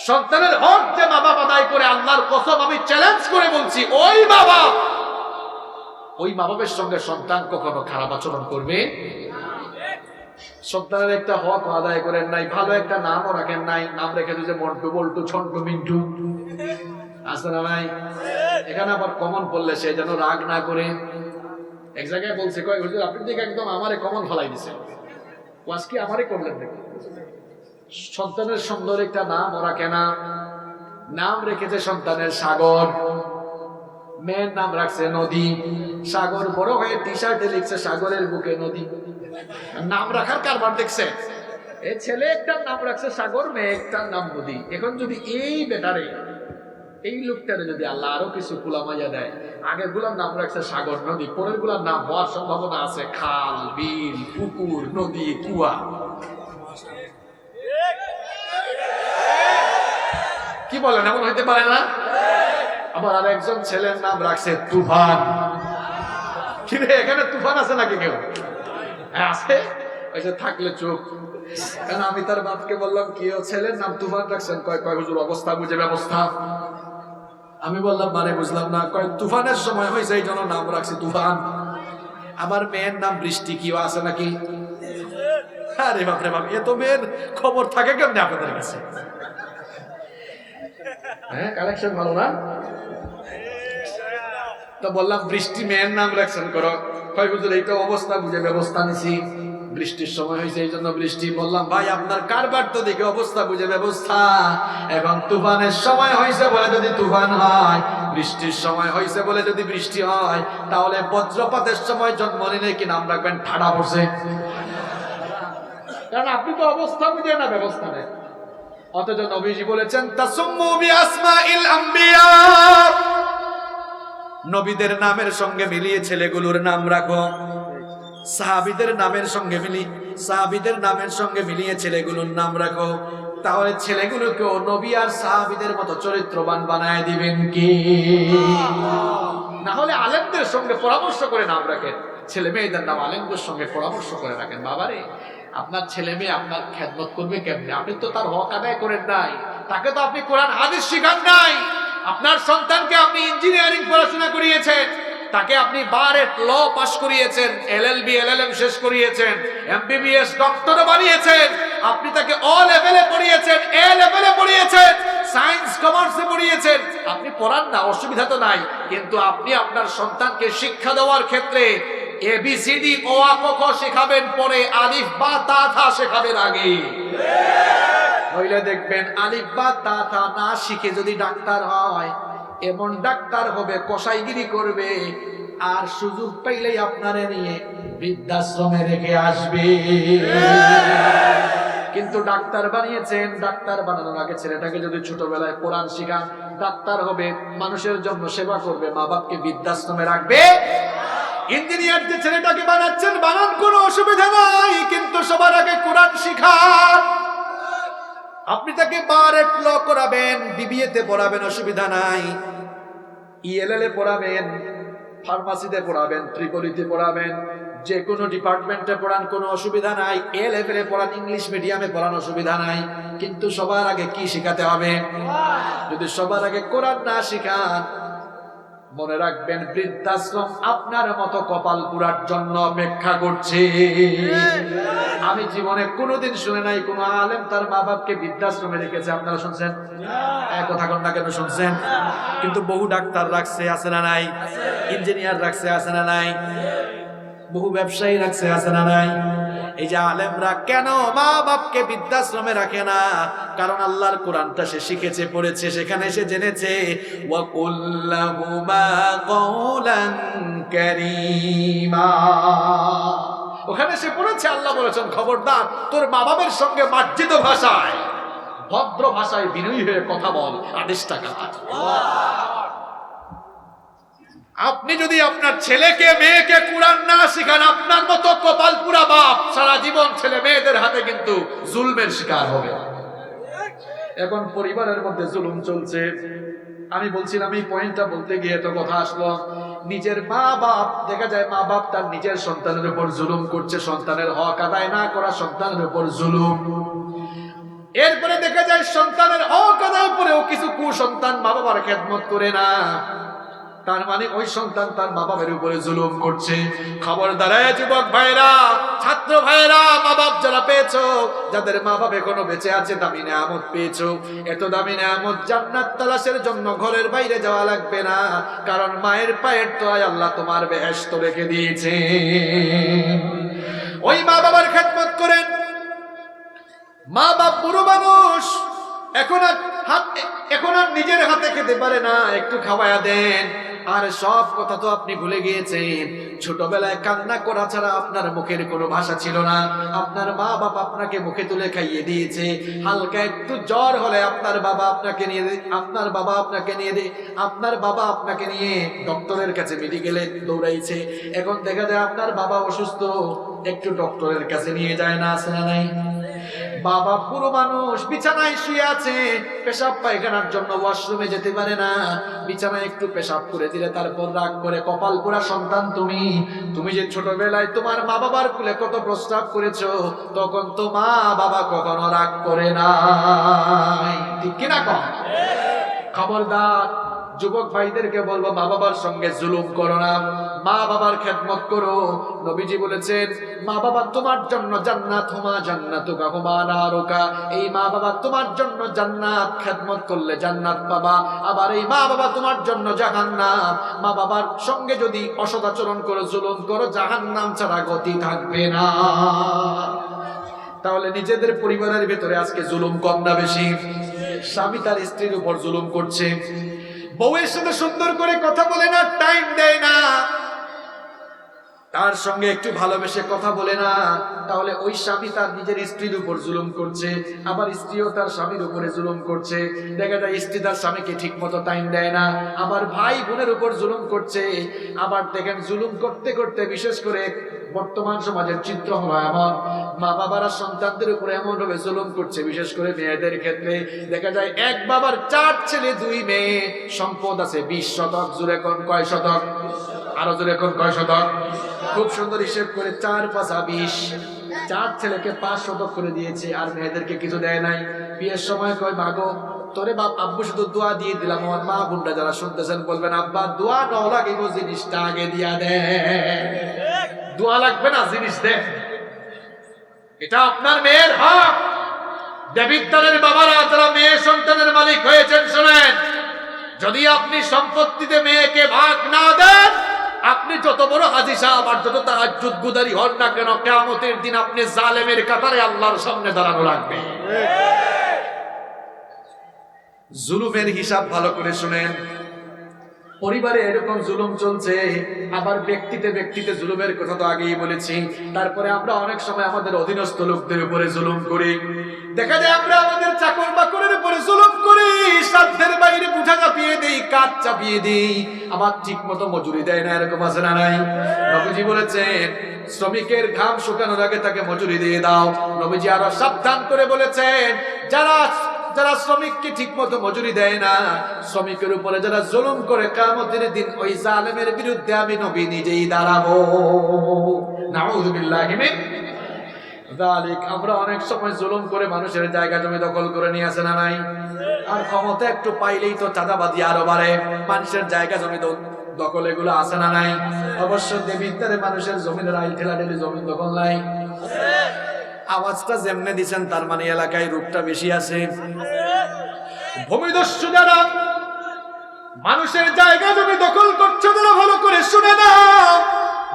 Speaker 1: সন্তানের হক যে মা বাপ আদায় করে, আল্লাহর কসম আমি চ্যালেঞ্জ করে বলছি, ওই মা বাপের সঙ্গে সন্তান কখনো খারাপ আচরণ করবে। সন্তানের একটা হক আদায় করেন নাই, ভালো একটা নামও রাখেন নাই, নাম রেখে দিয়েছে মন্টু বল্টু ছন্টু মিন্টু, আছে না ভাই? এখানে আবার কমন পড়লে সে যেন রাগ না করে। এক জায়গায় বলছে, কয় হুজুর আপনি দেখে একদম আমারে কমন ফলাই দিছে, ওয়াজ কি আমারে করলেন নাকি? সন্তানের সুন্দর একটা নাম ওরা কেনা, নাম রেখেছে সন্তানের সাগর, মেয়ের নাম রাখছে নদী। সাগর বড় হয়ে টি শার্টে লিখছে সাগরের বুকে নদী। নাম রাখার কারবার দেখছে। এই ছেলে একটা নাম রাখছে সাগর, মেয়ে একটা নাম নদী। এখন যদি এই বেটারে, এই লোকটারে যদি আল্লাহ আরো কিছু গুলামাইয়া দেয়, আগের গুলার নাম রাখছে সাগর নদী, পরের গুলার নাম হওয়ার সম্ভাবনা আছে খাল, বিল, পুকুর, নদী, কুয়া। কি বলেন, এমন হইতে পারে না? আবার আর একজন ছেলের নাম রাখছে তুফান। কিরে এখানে তুফান আছে নাকি কেউ? আছে? ওইসে থাকলে চুপ। কারণ আমি তার বাপকে বললাম কি ও ছেলের নাম তুফান রাখছেন? কয় হুজুর অবস্থা বুঝে ব্যবস্থা। আমি বললাম মানে বুঝলাম না। কয় তুফানের সময় হয়েছে এই জন্য নাম রাখছি তুফান। আমার মেয়ের নাম বৃষ্টি, কিও আছে নাকি? আরে বাপরে বাপ, এত মেয়ের খবর থাকে কেমনি আপনাদের কাছে? হ্যাঁ, কালেকশন ভালো না? তো বললাম বৃষ্টি মেয়ের নাম রাখছেন করো। কয় হুজুর এইটা অবস্থা বুঝে ব্যবস্থা নিছি, বৃষ্টির সময় হয়েছে এই জন্য বৃষ্টি। বললাম ভাই আপনার কারবার তো দেখে অবস্থা বুঝে ব্যবস্থা, এবং তুফানের সময় হয়েছে বলে যদি তুফান হয়, বৃষ্টির সময় হয়েছে বলে যদি বৃষ্টি হয়, তাহলে বজ্রপাতের সময় জন্ম নিলে কি নাম রাখবেন? ঠাডা পড়ছে। কারণ আপনি তো অবস্থা বুঝে না ব্যবস্থা নেই। অথচ নবীজি বলেছেন তাসুম্মু বিআসমাইল আম্বিয়া, নবীদের নামের সঙ্গে মিলিয়ে ছেলেগুলোর নাম রাখো। সাহাবীদের নামের সঙ্গে মিলিয়ে ছেলেগুলোর নাম রাখো। তাহলে ছেলেগুলোকেও নবী আর সাহাবীদের মতো চরিত্রবান বানায় দিবেন কি? না হলে আলেমদের সঙ্গে পরামর্শ করে নাম রাখেন। ছেলে মেয়েদের নাম আলেমদের সঙ্গে পরামর্শ করে রাখেন। বাবারে, আপনার ছেলে মেয়ে আপনার খেদমত করবে কেমনে? আপনি তো তার হক আদায় করেন নাই, তাকে তো আপনি কোরআন হাদিস শিখান নাই। আপনার সন্তানকে আপনি ইঞ্জিনিয়ারিং পড়াশোনা করিয়েছেন, তাকে আপনি বারেট ল পাস করিয়েছেন, এলএলবি এলএলএম শেষ করিয়েছেন, এমবিবিএস ডক্টর বানিয়েছেন। আপনি তাকে অ লেভেলে পড়িয়েছেন, এ লেভেলে পড়িয়েছেন, সায়েন্স কমার্সে পড়িয়েছেন। আপনি পড়ান না, অসুবিধা তো নাই, কিন্তু আপনি আপনার সন্তানকে শিক্ষা দেওয়ার ক্ষেত্রে এবিসিডি ও আ ক খ শেখাবেন, পরে আলিফ বা তা থা শেখাবেন আগে। নইলে দেখবেন আলিফ বা তা থা না শিখে যদি ডাক্তার হয়, এমন ডাক্তার হবে কসাইগিরি করবে, আর সুযোগ পাইলেই আপনারে নিয়ে বৃদ্ধাশ্রমে রেখে আসবে। কিন্তু ডাক্তার বানিয়েছেন, ডাক্তার বানানোর আগে ছেলেটাকে যদি ছোটবেলায় কোরআন শিখান, ডাক্তার হবে, মানুষের জন্য সেবা করবে, মা বাপকে বৃদ্ধাশ্রমে রাখবে। ইঞ্জিনিয়ার যে ছেলেটাকে বানাচ্ছেন, বানান কোনো অসুবিধা নাই, কিন্তু সবার আগে কোরআন শিখান। আপনি তাকে বারেট ল করাবেন, বিবিএতে পড়াবেন, অসুবিধা নাই, ইএলএল পড়াবেন, ফার্মাসিতে পড়াবেন, ত্রিপলিতে পড়াবেন, যে কোনো ডিপার্টমেন্টে পড়ান, কোনো অসুবিধা নাই। এ লেভেলে পড়ান, ইংলিশ মিডিয়ামে পড়ান, অসুবিধা নাই, কিন্তু সবার আগে কি শিখাতে হবে? যদি সবার আগে কোরআন না শিখান, মনে রাখবেন বৃদ্ধাশ্রম আপনার মতো কপাল পুরার জন্য অপেক্ষা করছে। আমি জীবনে কোনোদিন শুনে নাই কোন আলেম তার মা বাপকে বৃদ্ধাশ্রমে রেখেছে। আপনারা শুনছেন? কথা কন না কেন? শুনছেন? কিন্তু বহু ডাক্তার রাখছে, আছে না নাই? ইঞ্জিনিয়ার রাখছে, আছে না নাই? বহু ব্যবসায়ী রাখছে, আছে না নাই? এই যে আলেমরা কেন মা বাপকে বৃদ্ধাশ্রমে রাখে না? কারণ আল্লাহর কোরআনটা সে শিখেছে, পড়েছে, সেখানে সে জেনেছে ওয়া কুল্লাহুমা কওলান কারীমা, ওখানে সে পড়েছে, আল্লাহ বলেছেন খবরদার তোর মা বাবার সঙ্গে মার্জিত ভাষায়, ভদ্র ভাষায় বিনয়ী হয়ে কথা বল, আদেশটা কাজ। আপনি যদি আপনার ছেলেকে মেয়েকে কুরআন না শিখান, আপনার মতো কপাল পুরা বাপ সারা জীবন ছেলে মেয়েদের হাতে কিন্তু জুলমের শিকার হবে। এখন পরিবারের মধ্যে জুলুম চলছে। আমি বলছিলাম এই পয়েন্টটা বলতে গিয়ে তো কথা আসলো, নিজের মা বাপ, দেখা যায় মা বাপ তার নিজের সন্তানের উপর জুলুম করছে, সন্তানের হক আদায় না করা সন্তানের উপর জুলুম। এরপরে দেখা যায় সন্তানের হক আদায় করেও কিছু কুসন্তান মা বাবার খেদমত করে না, তার মানে ওই সন্তান তার মা বাবার উপরে জুলুম করছে। খবরদার যুবক ভাইরা, ছাত্র ভাইরা, মা বাপ যারা পেয়েছো, যাদের মা বাপ এখনো বেঁচে আছে, দামি নেয়ামত পেয়েছো। এত দামি নেয়ামত জান্নাত তালাশের জন্য ঘরের বাইরে যাওয়া লাগবে না, কারণ মায়ের পায়ের তলায় আল্লাহ তোমার বেহেশত রেখে দিয়েছে। ওই মা বাবার খেদমত করেন। মা বাপ বুড়ো মানুষ, এখন আর নিজের হাতে খেতে পারে না, একটু খাওয়ায়া দেন। আর সব কথা তো আপনি ভুলে গিয়েছেন, ছোটবেলায় কান্না করা ছাড়া আপনার মুখের কোনো ভাষা ছিল না। আপনার মা বাপ আপনাকে মুখে তুলে খাইয়ে দিয়েছে। হালকা একটু জ্বর হলে আপনার বাবা আপনাকে নিয়ে ডক্টরের কাছে মেডিকেলে দৌড়াইছে। এখন দেখা যায় আপনার বাবা অসুস্থ, একটু ডক্টরের কাছে নিয়ে যায় না, আছে না নাই? বাবা পুরো মানুষ বিছানায় শুয়ে আছে, পেশাব পায়খানার জন্য ওয়াশরুমে যেতে পারে না, বিছানায় একটু পেশাব করে দিলে তারপর রাগ করে। কপাল পোড়া সন্তান তুমি যে ছোটবেলায় তোমার মা বাবার কুলে কত প্রস্তাব করেছো, তখন তো মা বাবা কখনো রাগ করে না, ঠিক কিনা কম? খবরদার যুবক ভাইদেরকে বলবো, মা বাবার সঙ্গে জুলুম করো না, মা বাবার খেদমত করো। নবীজি বলেছেন, মা বাবা তোমার জন্য জান্নাত, হুমা জান্নাতুকা হুমা নারুকা। এই মা বাবা তোমার জন্য জান্নাত, খেদমত করলে জান্নাত পাবা। আবার এই মা বাবা তোমার জন্য জাহান্নাম। মা বাবার সঙ্গে যদি অসদাচরণ করো, জুলুম করো, জাহান্নাম ছাড়া গতি থাকবে না। তাহলে নিজেদের পরিবারের ভেতরে আজকে জুলুম কম না বেশি? স্বামী তার স্ত্রীর উপর জুলুম করছে, বউয়ের সাথে সুন্দর করে কথা বলে না, টাইম দেয় না, তার সঙ্গে একটু ভালোবেসে কথা বলে না, তাহলে ওই স্বামী তার নিজের স্ত্রীর উপর জুলুম করছে। আবার স্ত্রীও তার স্বামীর উপরে জুলুম করছে। দেখা যায় স্ত্রী তার স্বামীকে ঠিক মতো টাইম দেয় না, আবার ভাই বোনের উপর জুলুম করছে। আবার দেখেন জুলুম করতে করতে বিশেষ করে বর্তমান সমাজের চিত্র হলো এমন, মা বাবারা সন্তানদের উপরে এমন ভাবে জুলুম করছে, বিশেষ করে মেয়েদের ক্ষেত্রে দেখা যায় এক বাবার 4 ছেলে 2 মেয়ে, সম্পদ আছে 20 শতক। জোরে কোন কয় শতক? আরো জোরে কোন কয় শতক? খুব সুন্দর হিসেব করে 4 5 20, 4 ছেলেকে 5 শতক করে দিয়েছে, আর মেয়েদেরকে কিছু দেয় নাই। বিয়ের সময় কয়, মাগো তোরে বাপ আব্বু শুধু দোয়া দিয়ে দিলাম। আমার মা বোনরা যারা শুনতেছেন বলবেন, আব্বা দোয়া ন লাগিব, জিনিসটা আগে দিয়া দে। দোয়া লাগবে না, জিনিস দেন। এটা আপনার মেয়ের হক। দেবিদ্দারের বাবারা যারা মেয়ে সন্তানের মালিক হয়েছেন, শোনেন, যদি আপনি সম্পত্তিতে মেয়েকে ভাগ না দেন, আপনি যত বড় হাজী সাহেব আর যত তাহাজ্জুদ গুজারি হন না কেন, কিয়ামতের দিন আপনি জালেমের কাতারে আল্লাহর সামনে দাঁড়ানো লাগবে। জুলুমের হিসাব ভালো করে শুনেন। পরিবারে এরকম জুলুম চলছে, আবার ব্যক্তিতে জুলুমের কথা তো আগেই বলেছি। তারপরে আমরা অনেক সময় আমাদের অধীনস্থ লোকদের উপরে জুলুম করি। দেখা যায় আমরা আমাদের চাকর বাকরের উপরে জুলুম করি, সাধ্যের বাইরে বুঝা চাপিয়ে দেই, কাজ চাপিয়ে দেই, আবার ঠিক মতো মজুরি দেয় না। এরকম আছে না নাই? নবীজি বলেছেন, শ্রমিকের ঘাম শুকানোর আগে তাকে মজুরি দিয়ে দাও। নবীজি আরো সাবধান করে বলেছেন, যারা শ্রমিককে ঠিক মতো মজুরি দেয় না, শ্রমিকের উপরে যারা জুলুম করে, কিয়ামতের দিন ওই জালেমের বিরুদ্ধে আমি নবী নিজেই দাঁড়াবো। নাউযুবিল্লাহি মিন যালিক। আমরা অনেক সময় জুলুম করে মানুষের জায়গা জমি দখল করে নিয়ে আসে না নাই? আর ক্ষমতা একটু পাইলেই তো চাঁদাবাজি আরো বাড়ে, মানুষের জায়গা জমি দখল এগুলো আসে না নাই? অবশ্য দেবিদ্দারে মানুষের জমিনের আইল ঠেলা ঠেলি জমি দখল নাই। আওয়াজটা যেমনে দিচ্ছেন তার মানে এলাকায় রূপটা বেশি আছে। ভূমিদস্যু যারা মানুষের জায়গা জমি দখল করছে, তারা ভালো করে শুনে নাও।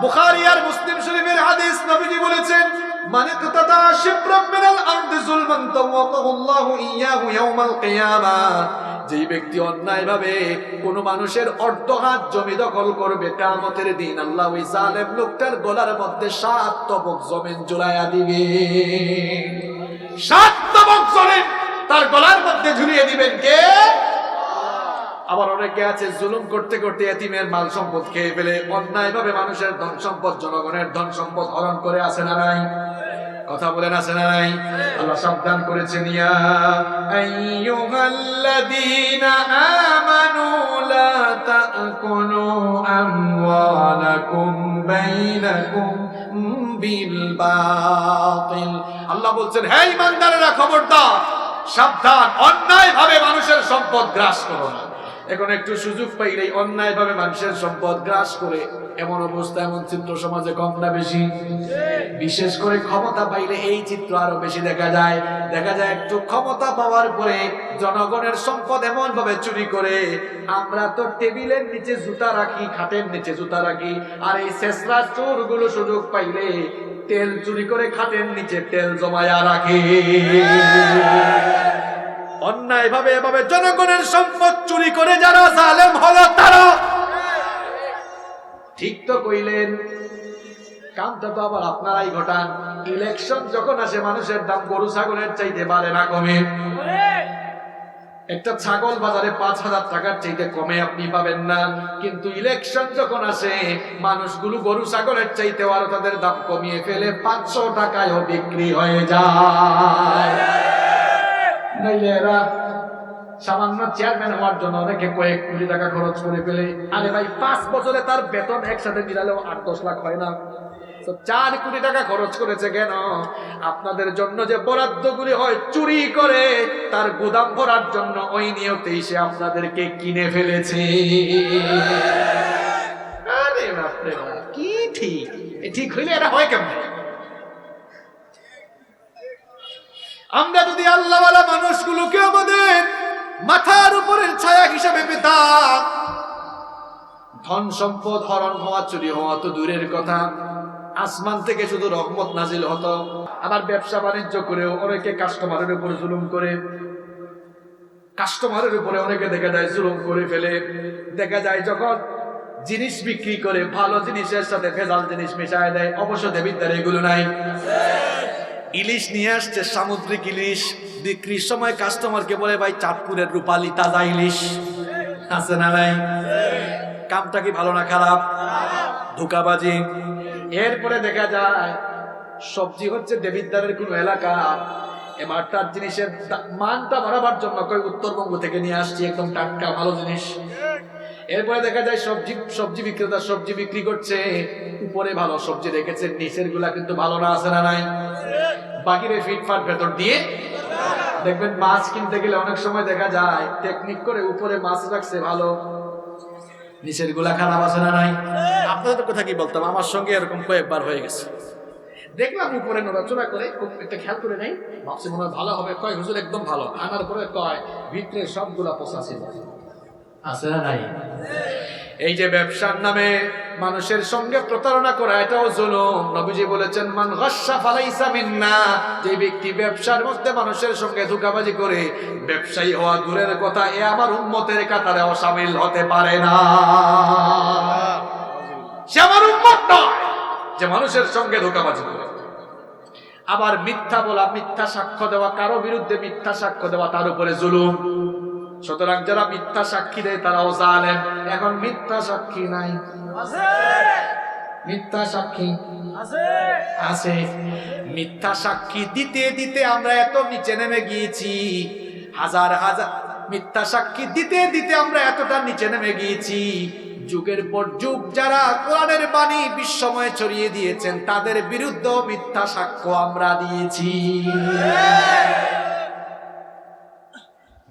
Speaker 1: বুখারী আর মুসলিম শরীফের হাদিস, নবীজি বলেছেন, মান ইকতাতা শিবরাম মিনাল আরদি যুলমান তাওয়াকাহু আল্লাহু ইয়াহু ইয়াওমাল কিয়ামা। যেই ব্যক্তি অন্যায় ভাবে কোন মানুষের অর্ধ হাত জমি দখল করবে, কিয়ামতের দিন আল্লাহ ওই জালেম লোকটার গলার মধ্যে 7 তবক জমিন ঝুলাইয়া দিবে। 7 তবক জমিন তার গলার মধ্যে ঝুলিয়ে দিবেন কে? আবার অনেকে আছে জুলুম করতে করতে এতিমের মাল সম্পদ খেয়ে ফেলে, অন্যায় ভাবে মানুষের ধন সম্পদ, জনগণের ধন সম্পদ হরণ করে, আছে না নাই? কথা বলেন, আছে না নাই? আল্লাহ সাবধান করেছেন, ইয়া আইয়ুহাল্লাযীনা আমানু লা তাকুলু আমওয়ালাকুম বাইনাকুম বিল বাতিল। আল্লাহ বলছেন, হে ঈমানদারেরা খবরদার, সাবধান, অন্যায় ভাবে মানুষের সম্পদ গ্রাস করো না। এখন একটু সুযোগ পাইলেই অন্যায় ভাবে মানুষের সম্পদ গ্রাস করে এমন অবস্থা, এমন চিত্র সমাজে কম না বেশি? বিশেষ করে ক্ষমতা পাইলে এই চিত্র আরো বেশি দেখা যায়। দেখা যায় একটু ক্ষমতা পাওয়ার পরে জনগণের সম্পদ এমন ভাবে চুরি করে, আমরা তো টেবিলের নিচে জুতা রাখি, খাটের নিচে জুতা রাখি, আর এই শেষরা চোর গুলো সুযোগ পাইলে তেল চুরি করে খাটের নিচে তেল জমায়া রাখে। অন্যায় ভাবে এভাবে জনগণের সম্পদ চুরি করে যারা জালেম হলো তারা। ঠিক তো কইলেন, কামটা তো আবার আপনারাই ঘটান। ইলেকশন যখন আসে মানুষের দাম গরু ছাগলের চাইতে বাড়ে না কমে? একটা ছাগল বাজারে 5,000 টাকার চাইতে কমে আপনি পাবেন না, কিন্তু ইলেকশন যখন আসে মানুষগুলো গরু ছাগলের চাইতে আরো তাদের দাম কমিয়ে ফেলে 500 টাকায়ও বিক্রি হয়ে যায়। নইলে এরা সামান্য চেয়ারম্যান হওয়ার জন্য অনেকে কয়েক কোটি টাকা খরচ করে ফেলে। আরে ভাই, 5 বছরে তার বেতন একসাথে মিলালেও 8-10 লাখ হয় না? 4 কোটি টাকা খরচ করেছে কেন? আপনাদের জন্য যে বরাদ্দগুলি হয় চুরি করে তার গুদাম ভরার জন্য, ওই নিয়তেই সে আপনাদেরকে কিনে ফেলেছে। আরে বাপরে বাপ, কি ঠিক? ঠিক হইলে এটা হয় কেমন? আমরা যদি আল্লাহওয়ালা মানুষগুলোকে আমাদের মাথার উপরের ছায়া হিসাবে পেতাম, ধন সম্পদ হরণ হওয়া, চুরি হওয়া তো দূরের কথা, আসমান থেকে শুধু রহমত নাজিল হতো। আবার ব্যবসা বাণিজ্য করেও অনেকে কাস্টমারের উপর জুলুম করে, কাস্টমারের উপরে অনেকে দেখা যায় জুলুম করে ফেলে। দেখা যায় যখন জিনিস বিক্রি করে ভালো জিনিসের সাথে ভেজাল জিনিস মিশায় দেয়। অবশ্য দেবিদ্বার এগুলো নাই। ইলিশ নিয়ে আসছে, সামুদ্রিক ইলিশ, বিক্রির সময় কাস্টমারকে বলে, ভাই চাঁদপুরের রূপালী তাজা ইলিশ, আছে না নাই? কামটা কি ভালো না খারাপ? ধোঁকাবাজি। এরপরে দেখা যায় সবজি হচ্ছে দেবিদ্বারের কোন এলাকা, এবার তার জিনিসের মানটা বাড়াবার জন্য কই উত্তরবঙ্গ থেকে নিয়ে আসছি একদম টাটকা ভালো জিনিস। এরপরে দেখা যায় সবজি বিক্রেতা সবজি বিক্রি করছে, উপরে ভালো সবজি রেখেছে, নিচের গুলা কিন্তু ভালো না, আছে না নাই? বাকিরে ফিটফাট ভেতর দিয়ে। দেখবেন মাছ কিনতে গেলে অনেক সময় দেখা যায় টেকনিক করে উপরে মাছ রাখছে ভালো, নিচের গুলা খারাপ, আছে না নাই? আপনাদের কথা কি বলতাম, আমার সঙ্গে এরকম কয়েকবার হয়ে গেছে। দেখলাম উপরে নড়াচড়া করে, একটা খেয়াল করে নেই, ভাবছি মনে হয় ভালো হবে, কয় হুজুর একদম ভালো, আনার পরে কয় ভিতরে সবগুলা পচা ছিল, আছে না নাই? এই যে ব্যবসার নামে মানুষের সঙ্গে প্রতারণা করা, এটাও জুলুম। নবীজি বলেছেন, মান গাশশা ফালাইসা মিন্না, যে ব্যক্তি ব্যবসার মধ্যে মানুষের সঙ্গে ধোঁকাবাজি করে ব্যবসায়ী হওয়া দূরের কথা, এ আমার উম্মতের কাতারেও শামিল হতে পারে না। সে আমার উম্মত নয় যে মানুষের সঙ্গে ধোঁকাবাজি করে। আবার মিথ্যা বলা, মিথ্যা সাক্ষ্য দেওয়া, কারো বিরুদ্ধে মিথ্যা সাক্ষ্য দেওয়া, তার উপরে জুলুম। সুতরাং যারা মিথ্যা সাক্ষী দেয় তারাও জালেম। এখন মিথ্যা সাক্ষী নাই, মিথ্যা সাক্ষী আছে। মিথ্যা সাক্ষী দিতে দিতে আমরা এত নিচে নেমে গিয়েছি, হাজার হাজার মিথ্যা সাক্ষী দিতে দিতে আমরা এতটা নিচে নেমে গিয়েছি। যুগের পর যুগ যারা কোরআনের বাণী বিশ্বময় ছড়িয়ে দিয়েছেন, তাদের বিরুদ্ধে মিথ্যা সাক্ষ্য আমরা দিয়েছি।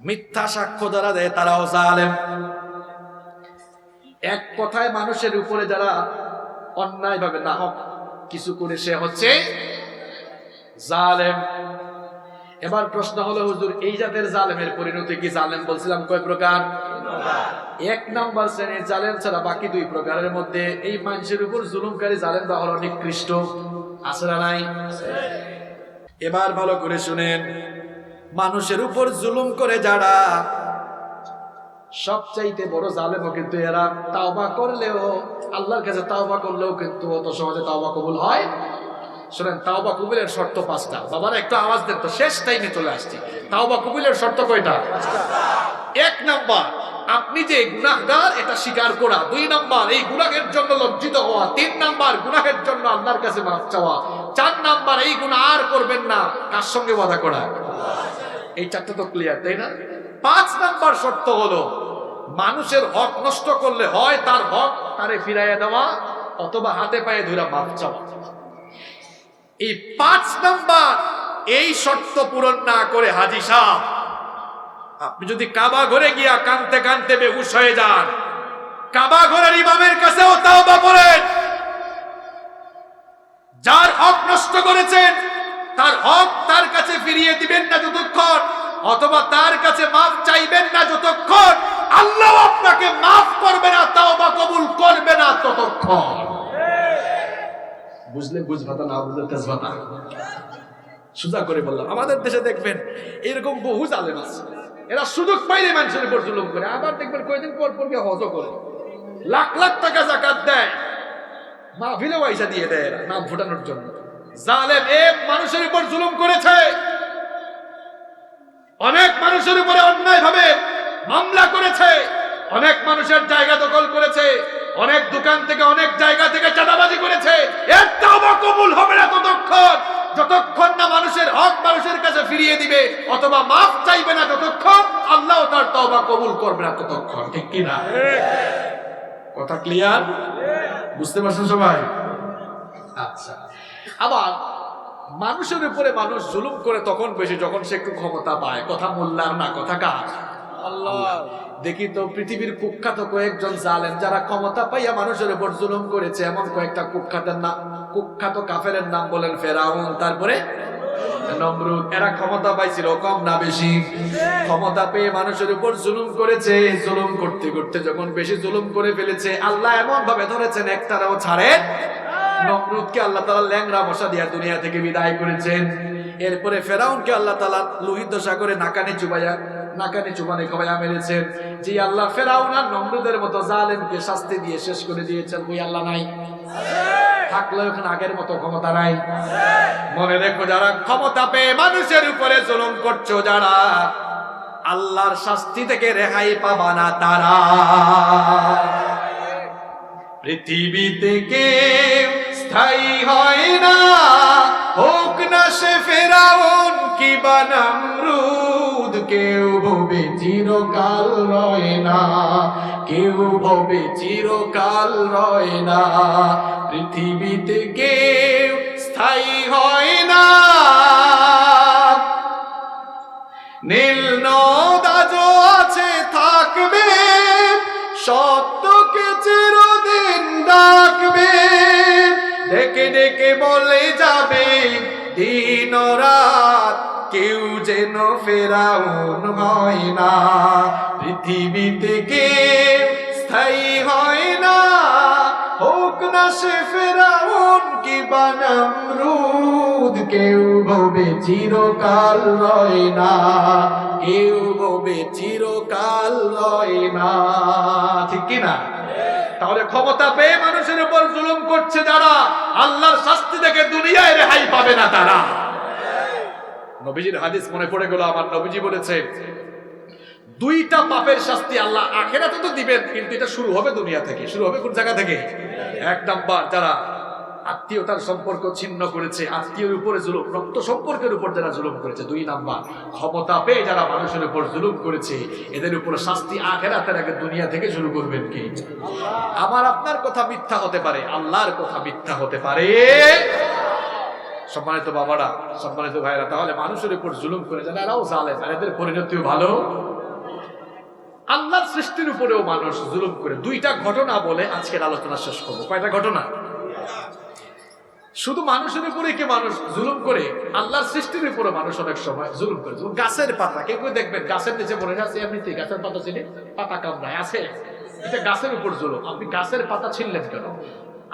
Speaker 1: মিথ্যা সাক্ষ্য যারা দেয় তারাও জালেম। এক কথায় মানুষের উপরে যারা অন্যায় ভাবে না হোক কিছু করে, সে হচ্ছে জালেম। এবার প্রশ্ন হলো, হুজুর এই জাতের জালেমের পরিণতি কি? জালেম বলছিলাম কয় প্রকার? 1 নাম্বার শ্রেণীর জালেম ছাড়া বাকি 2 প্রকারের মধ্যে এই মানুষের উপর জুলুমকারী জালেমরা হলো নিকৃষ্ট, আছে না নাই? এবার ভালো করে শুনেন, মানুষের উপর জুলুম করে যারা, সবচাইতে বড় জালেমও কিন্তু এরা। তাওবা করলেও, আল্লাহর কাছে তাওবা করলেও কিন্তু অত সহজে তাওবা কবুল হয়। শুনেন, তাওবা কবুলের শর্ত 5টা। বাবারা একটু আওয়াজ দেন তো, শেষ টাইমে চলে আসছি। তাওবা কবুলের শর্ত কয়টা? 1 নাম্বার, আপনি যে গুনাহগার এটা স্বীকার করা। 2 নাম্বার, এই গুনাহের জন্য লজ্জিত হওয়া। 3 নাম্বার, গুনাহের জন্য আল্লাহর কাছে মাফ চাওয়া। 4 নাম্বার, এই গুনাহ আর করবেন না। কার সঙ্গে ওয়াদা করা? এই 4টা তো ক্লিয়ার, তাই না? 5 নাম্বার শর্ত হলো, মানুষের হক নষ্ট করলে হয় তার হক তারে ফিরাইয়া দেওয়া, অথবা হাতে পায়ে ধরে মাফ চাওয়া। এই 5 নাম্বার এই শর্ত পূরণ না করে হাজী সাহেব, আপনি যদি কাবা ঘরে গিয়া কানতে কানতে বেহুশ হয়ে যান, কাবা ঘরের ইমামের কাছেও তাওবা করেন। যার হক নষ্ট করেছেন তার হক তার কাছে ফিরিয়ে দিবেন না যতক্ষণ, অথবা তার কাছে মাফ চাইবেন না যতক্ষণ, আল্লাহ আপনাকে মাফ করবে না, তাওবা কবুল করবে না ততক্ষণ। বুঝলে বুঝবাতা, না বুঝলে তেজবাতা। সোজা করে বললাম, আমাদের দেশে দেখবেন এরকম বহু জালেম আছে, এরা সুযোগ পাইলে মানুষের উপর জুলুম করে। আবার দেখবেন কয়েকদিন পর পর গিয়ে হজ করে, লাখ লাখ টাকা যাকাত দেয়, মাহফিলে পয়সা দিয়ে দেয় এরা নাম ফুটানোর জন্য। জালেম এক মানুষের উপর জুলুম করেছে, অনেক মানুষের উপরে অন্যায় ভাবে মামলা করেছে, অনেক মানুষের জায়গা দখল করেছে, অনেক দোকান থেকে অনেক জায়গা থেকে চাঁদাবাজি করেছে। এর তাওবা কবুল হবে না ততক্ষণ, যতক্ষণ না মানুষের হক মানুষের কাছে ফিরিয়ে দিবে, অথবা মাফ চাইবে না যতক্ষণ, আল্লাহ তার তাওবা কবুল করবে না ততক্ষণ। ঠিক কি না? কথা ক্লিয়ার? বুঝতে পারছেন সবাই? আচ্ছা, আবার মানুষের উপরে মানুষ জুলুম করে তখন বেশি যখন সে একটু ক্ষমতা পায়। কথা মোল্লার না, কথা কার? আল্লাহ। দেখি তো পৃথিবীর কুখ্যাত কয়েকজন জালেম যারা ক্ষমতা পাইয়া মানুষের উপর জুলুম করেছে, এমন কয়েকটা কুখ্যাত কাফেরের নাম বলেন। ফেরাউন, তারপরে নমরুদ। এরা ক্ষমতা পাইছিল কম না বেশি? ক্ষমতা পেয়ে মানুষের উপর জুলুম করেছে। জুলুম করতে করতে যখন বেশি জুলুম করে ফেলেছে, আল্লাহ এমন ভাবে ধরেছেন একটারাও ছাড়েন। নমরুদকে আল্লাহ তাআলা ল্যাংড়া মশা দিয়া দুনিয়া থেকে বিদায় করেছেন। এরপরে ফেরাউনকে আল্লাহ তাআলা লোহিত সাগরে নাকানি চুবানি খাওয়াইয়া মেরেছেন। যে আল্লাহ ফেরাউন আর নমরুদের মতো জালেমকে শাস্তি দিয়ে শেষ করে দিয়েছেন, ওই আল্লাহ নাই? থাকলে ওখানে আগের মতো ক্ষমতা নাই। মনে রেখো, যারা ক্ষমতা পেয়ে মানুষের উপরে জুলুম করছো, যারা আল্লাহর শাস্তি থেকে রেহাই পাবা না তারা। পৃথিবীতে কেউ স্থায়ী হয় না, হোক না সে ফেরাউন কিবা নমরুদ। কেউ ভবে চিরকাল রয় না, কেউ ভবে চিরকাল রয় না। পৃথিবীতে কেউ স্থায়ী হয় না, নীল নদ আজও আছে, থাকবে, সত্যকে চিরদিন ডাকবে। ডেকে ডেকে বলে যাবে দিন রাত, কেউ যেন ফেরাউন হয় না। পৃথিবীতে কেউ স্থায়ী হয় না, হোক না সে ফেরাউন কিবা নমরুদ। কেউ ভবে চিরকাল রয় না, কেউ ভবে চিরকাল রয় না। ঠিক কি না? তাহলে ক্ষমতা পেয়ে মানুষের উপর জুলুম করছে যারা, আল্লাহর শাস্তি থেকে দুনিয়ায় রেহাই পাবে না তারা। নবীজির হাদিস মনে পড়ে গেল, আমার নবীজি বলেছে 2টা পাপের শাস্তি আল্লাহ আখিরাতে তো দিবেন, কিন্তু এটা শুরু হবে দুনিয়া থেকে। শুরু হবে কোন জায়গা থেকে? 1 নাম্বার, যারা আত্মীয়তার সম্পর্ক ছিন্ন করেছে, আত্মীয়ের উপরে জুলুম, রক্ত সম্পর্কের উপর যারা জুলুম করেছে। 2 নাম্বার, ক্ষমতা পেয়ে যারা মানুষের উপর জুলুম করেছে, এদের উপর শাস্তি আখিরাতের আগে দুনিয়া থেকে শুরু করবেন কে? আমার আপনার কথা মিথ্যা হতে পারে, আল্লাহর কথা মিথ্যা হতে পারে। সম্মানিত বাবারা, সম্মানিত ভাইরা, তাহলে মানুষের উপর জুলুম করে যারা, এরাও জালেম, এদের পরিণতিও ভালো। আল্লাহর সৃষ্টির উপরেও মানুষ জুলুম করে। 2টা ঘটনা বলে আজকের আলোচনা শেষ করবো। কয়টা ঘটনা? শুধু মানুষের উপরে কি মানুষ জুলুম করে, আল্লাহর সৃষ্টির উপরে মানুষ অনেক সময় জুলুম করে। গাছের পাতা, কেউ দেখবেন গাছের নিচে পড়ে আছে, এমনিতে গাছের পাতা ছিঁড়ে পাতা কামড়ায় আছে, এটা গাছের উপর জুলুম। আপনি গাছের পাতা ছিঁড়লেন কেন?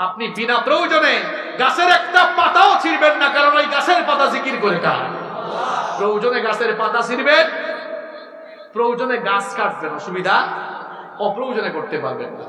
Speaker 1: আপনি বিনা প্রয়োজনে গাছের একটা পাতাও ছিঁড়বেন না, কারণ ওই গাছের পাতা জিকির করে কার? প্রয়োজনে গাছের পাতা ছিঁড়বেন, প্রয়োজনে গাছ কাটবেন, অসুবিধা, অপ্রয়োজনে করতে পারবেন না।